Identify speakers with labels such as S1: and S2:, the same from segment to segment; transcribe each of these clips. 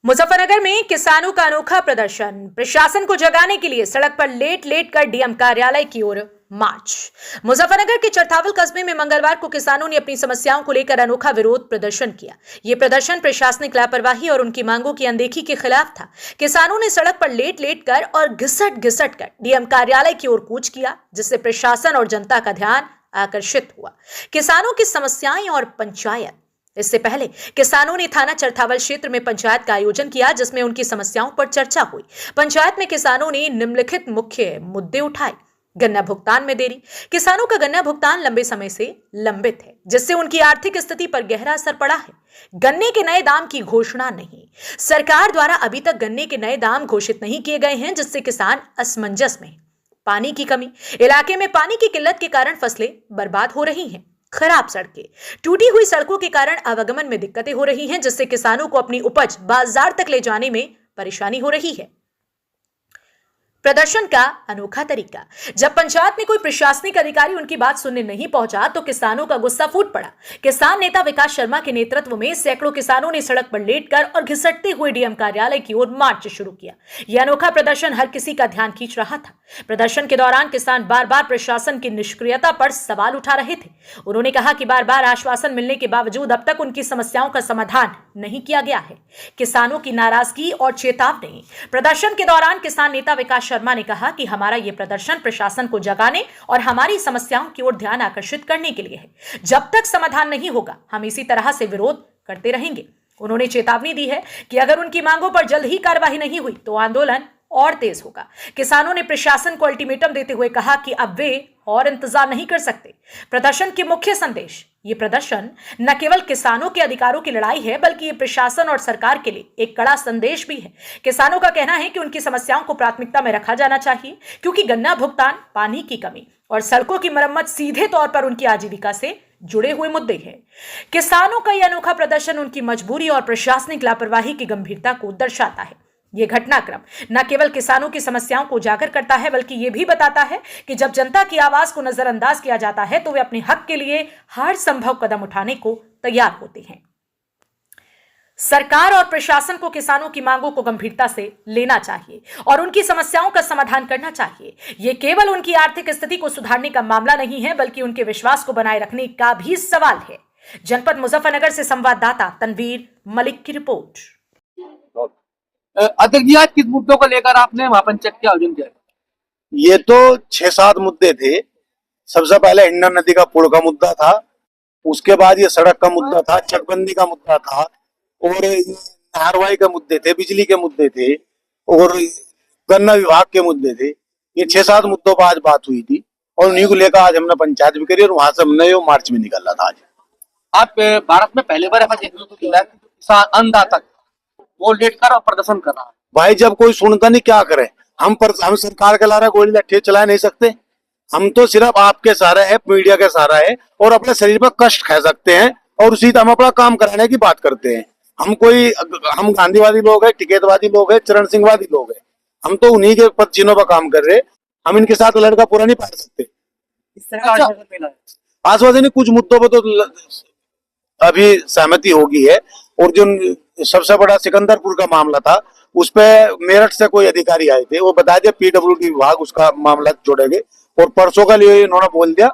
S1: मुजफ्फरनगर में किसानों का अनोखा प्रदर्शन। प्रशासन को जगाने के लिए सड़क पर लेट लेट कर डीएम कार्यालय की ओर मार्च। मुजफ्फरनगर के चरथावल कस्बे में मंगलवार को किसानों ने अपनी समस्याओं को लेकर अनोखा विरोध प्रदर्शन किया। ये प्रदर्शन प्रशासनिक लापरवाही और उनकी मांगों की अनदेखी के खिलाफ था। किसानों ने सड़क पर लेट लेट कर और घिसट घिसट कर डीएम कार्यालय की ओर कूच किया, जिससे प्रशासन और जनता का ध्यान आकर्षित हुआ। किसानों की समस्याएं और पंचायत। इससे पहले किसानों ने थाना चरथावल क्षेत्र में पंचायत का आयोजन किया, जिसमें उनकी समस्याओं पर चर्चा हुई। पंचायत में किसानों ने निम्नलिखित मुख्य मुद्दे उठाए। गन्ना भुगतान में देरी। किसानों का गन्ना भुगतान लंबे समय से लंबित है, जिससे उनकी आर्थिक स्थिति पर गहरा असर पड़ा है। गन्ने के नए दाम की घोषणा नहीं। सरकार द्वारा अभी तक गन्ने के नए दाम घोषित नहीं किए गए हैं, जिससे किसान असमंजस में है। पानी की कमी। इलाके में पानी की किल्लत के कारण फसलें बर्बाद हो रही हैं। खराब सड़कें। टूटी हुई सड़कों के कारण आवागमन में दिक्कतें हो रही हैं, जिससे किसानों को अपनी उपज बाजार तक ले जाने में परेशानी हो रही है। प्रदर्शन का अनोखा तरीका। जब पंचायत में कोई प्रशासनिक अधिकारी उनकी बात सुनने नहीं पहुंचा, तो किसानों का गुस्सा फूट पड़ा। किसान नेता विकास शर्मा के नेतृत्व में सैकड़ों किसानों ने सड़क पर लेटकर और घिसटते हुए डीएम कार्यालय की ओर मार्च शुरू किया। यह अनोखा प्रदर्शन हर किसी का ध्यान खींच रहा था। प्रदर्शन के दौरान किसान बार बार प्रशासन की निष्क्रियता पर सवाल उठा रहे थे। उन्होंने कहा कि बार बार आश्वासन मिलने के बावजूद अब तक उनकी समस्याओं का समाधान नहीं किया गया है। किसानों की नाराजगी और चेतावनी। प्रदर्शन के दौरान किसान नेता विकास शर्मा ने कहा कि हमारा यह प्रदर्शन प्रशासन को जगाने और हमारी समस्याओं की ओर ध्यान आकर्षित करने के लिए है। जब तक समाधान नहीं होगा, हम इसी तरह से विरोध करते रहेंगे। उन्होंने चेतावनी दी है कि अगर उनकी मांगों पर जल्द ही कार्रवाई नहीं हुई तो आंदोलन और तेज होगा। किसानों ने प्रशासन को अल्टीमेटम देते हुए कहा कि अब वे और इंतजार नहीं कर सकते। प्रदर्शन के मुख्य संदेश। ये प्रदर्शन न केवल किसानों के अधिकारों की लड़ाई है, बल्कि ये प्रशासन और सरकार के लिए एक कड़ा संदेश भी है। किसानों का कहना है कि उनकी समस्याओं को प्राथमिकता में रखा जाना चाहिए, क्योंकि गन्ना भुगतान, पानी की कमी और सड़कों की मरम्मत सीधे तौर पर उनकी आजीविका से जुड़े हुए मुद्दे हैं। किसानों का यह अनोखा प्रदर्शन उनकी मजबूरी और प्रशासनिक लापरवाही की गंभीरता को दर्शाता है। यह घटनाक्रम न केवल किसानों की समस्याओं को उजागर करता है, बल्कि यह भी बताता है कि जब जनता की आवाज को नजरअंदाज किया जाता है, तो वे अपने हक के लिए हर संभव कदम उठाने को तैयार होते हैं। सरकार और प्रशासन को किसानों की मांगों को गंभीरता से लेना चाहिए और उनकी समस्याओं का समाधान करना चाहिए। यह केवल उनकी आर्थिक स्थिति को सुधारने का मामला नहीं है, बल्कि उनके विश्वास को बनाए रखने का भी सवाल है। जनपद मुजफ्फरनगर से संवाददाता तनवीर मलिक की रिपोर्ट।
S2: अध्यक्ष जी, आज किस मुद्दों को लेकर आपने महापंचायत के आयोजन किया?
S3: ये तो 6-7 मुद्दे थे। सबसे पहले हिंडन नदी का पुल का मुद्दा था, उसके बाद ये सड़क का मुद्दा था, चकबंदी का मुद्दा था और नहरवाई के मुद्दे थे, बिजली के मुद्दे थे और गन्ना विभाग के मुद्दे थे। ये 6-7 मुद्दों पर आज बात हुई थी और उन्हीं को लेकर आज हमने पंचायत भी करी और वहां से हमने वो मार्च में निकलना था। आज
S2: आप भारत में पहले बार ऐसा देखने को मिला है कि किसान अन्नदाता वो लेट कर और प्रदर्शन कर रहा है।
S3: भाई, जब कोई सुनता नहीं क्या करें? हम सरकार के लारा गोली लट्ठे चला नहीं सकते। हम तो सिर्फ आपके सहारा है, मीडिया के सहारा है और अपने शरीर पर कष्ट खा सकते हैं और उसी हम अपना काम कराने की बात करते हैं। हम गांधीवादी लोग हैं, टिकैतवादी लोग हैं, चरण सिंहवादी लोग हैं। हम तो उन्हीं के पद चिन्हों पर काम कर रहे हैं। हम इनके साथ लड़का पूरा नहीं पा सकते।
S2: इस तरह का आश्वासन मिला है।
S3: आश्वासन कुछ मुद्दों पर तो अभी सहमति होगी है और जो सबसे बड़ा सिकंदरपुर का मामला था, उस पे मेरठ से कोई अधिकारी आए थे, वो बता दिया पीडब्ल्यूडी विभाग उसका मामला जोड़ेंगे और परसों का लिए इन्होंने बोल दिया,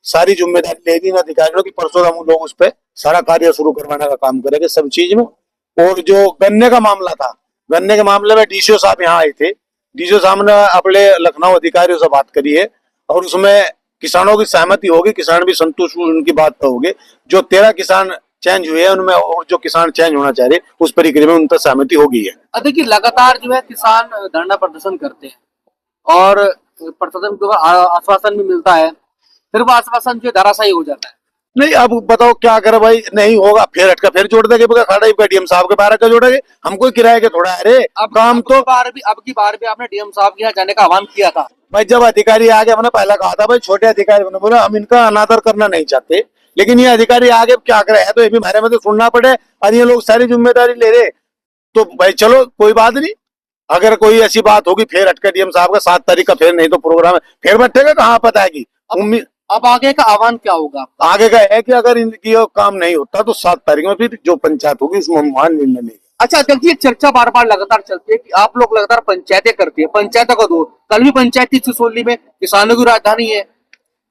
S3: सारी जिम्मेदारी ले दी इन अधिकारियों की। परसों हम लोग उस पर सारा कार्य शुरू करवाने का काम करेंगे सब चीज में। और जो गन्ने का मामला था, गन्ने के मामले में डीसीओ साहब यहाँ आए थे। डीसीओ साहब ने अपने लखनऊ अधिकारियों से बात करी है और उसमें किसानों की सहमति होगी, किसान भी संतुष्ट उनकी बात पर होगी। जो 13 किसान चेंज हुए हैं उनमें और जो किसान चेंज होना चाह रहे उस प्रक्रिया में उन पर सहमति हो गई है।
S2: देखिए, लगातार जो है किसान धरना प्रदर्शन करते हैं और प्रशासन को आश्वासन भी मिलता है, फिर वो आश्वासन जो धराशायी हो जाता है।
S3: नहीं, अब बताओ क्या करे भाई? नहीं होगा फिर हटका फिर जोड़ देंगे, खड़ा ही डीएम साहब के बारे का जोड़ेंगे। हम कोई किराए के थोड़ा है रे।
S2: अब
S3: काम तो
S2: अब की बार भी आपने डीएम साहब के यहाँ जाने का आह्वान किया था।
S3: भाई, जब अधिकारी आगे हमने पहला कहा था भाई, छोटे अधिकारी ने बोला हम इनका अनादर करना नहीं चाहते, लेकिन ये अधिकारी आगे क्या करे है तो ये भी हमारे में तो सुनना पड़े और ये लोग सारी जिम्मेदारी ले रहे। तो भाई चलो कोई बात नहीं, अगर कोई ऐसी बात होगी फिर हटकर डीएम साहब का 7 तारीख का फिर नहीं तो प्रोग्राम है, फिर बैठेगा कहाँ पता है कि
S2: अब आगे का आह्वान क्या होगा?
S3: आगे का है कि अगर इनकी ये काम नहीं होता तो 7 तारीख में फिर जो पंचायत होगी उसमें हम वहां निर्णय लेंगे।
S2: अच्छा, जल्दी एक चर्चा बार बार लगातार चलती है कि आप लोग लगातार पंचायतें करती है, पंचायतों का दो, कल भी पंचायत थी सिसोली में, किसानों की राजधानी है,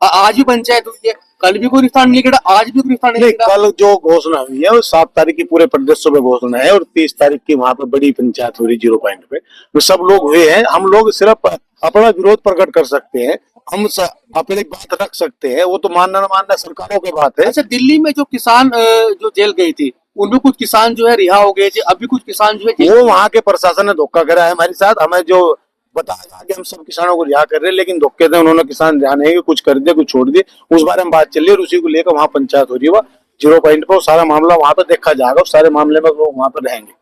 S2: आज भी पंचायत हुई है, कल भी कोई रिश्ता नहीं गिरा, आज भी कोई रिश्ता नहीं
S3: नहीं,
S2: गिरा।
S3: कल जो घोषणा हुई है वो 7 तारीख की पूरे प्रदेश में घोषणा है और 30 तारीख की वहां पे बड़ी पंचायत हो रही 0 पॉइंट पे, तो सब लोग हुए हैं। हम लोग सिर्फ अपना विरोध प्रकट कर सकते हैं, हम अपनी बात रख सकते हैं, वो तो मानना न मानना सरकारों की बात है।
S2: अच्छा, दिल्ली में जो किसान जो जेल गए थे उनमें कुछ किसान जो है रिहा हो गए थे, अभी कुछ किसान जो है जेल
S3: वो वहां के प्रशासन ने धोखा करा है हमारे साथ, हमें जो बताया कि हम सब किसानों को रिहा कर रहे हैं, लेकिन धोखे थे उन्होंने, किसान रिहा नहीं, कुछ कर दिया कुछ छोड़ दिए, उस बारे में बात चल रही है और उसी को लेकर वहां पंचायत हो रही है। 0 पॉइंट पर सारा मामला वहां पर देखा जाएगा, सारे मामले में वो वहां पर रहेंगे।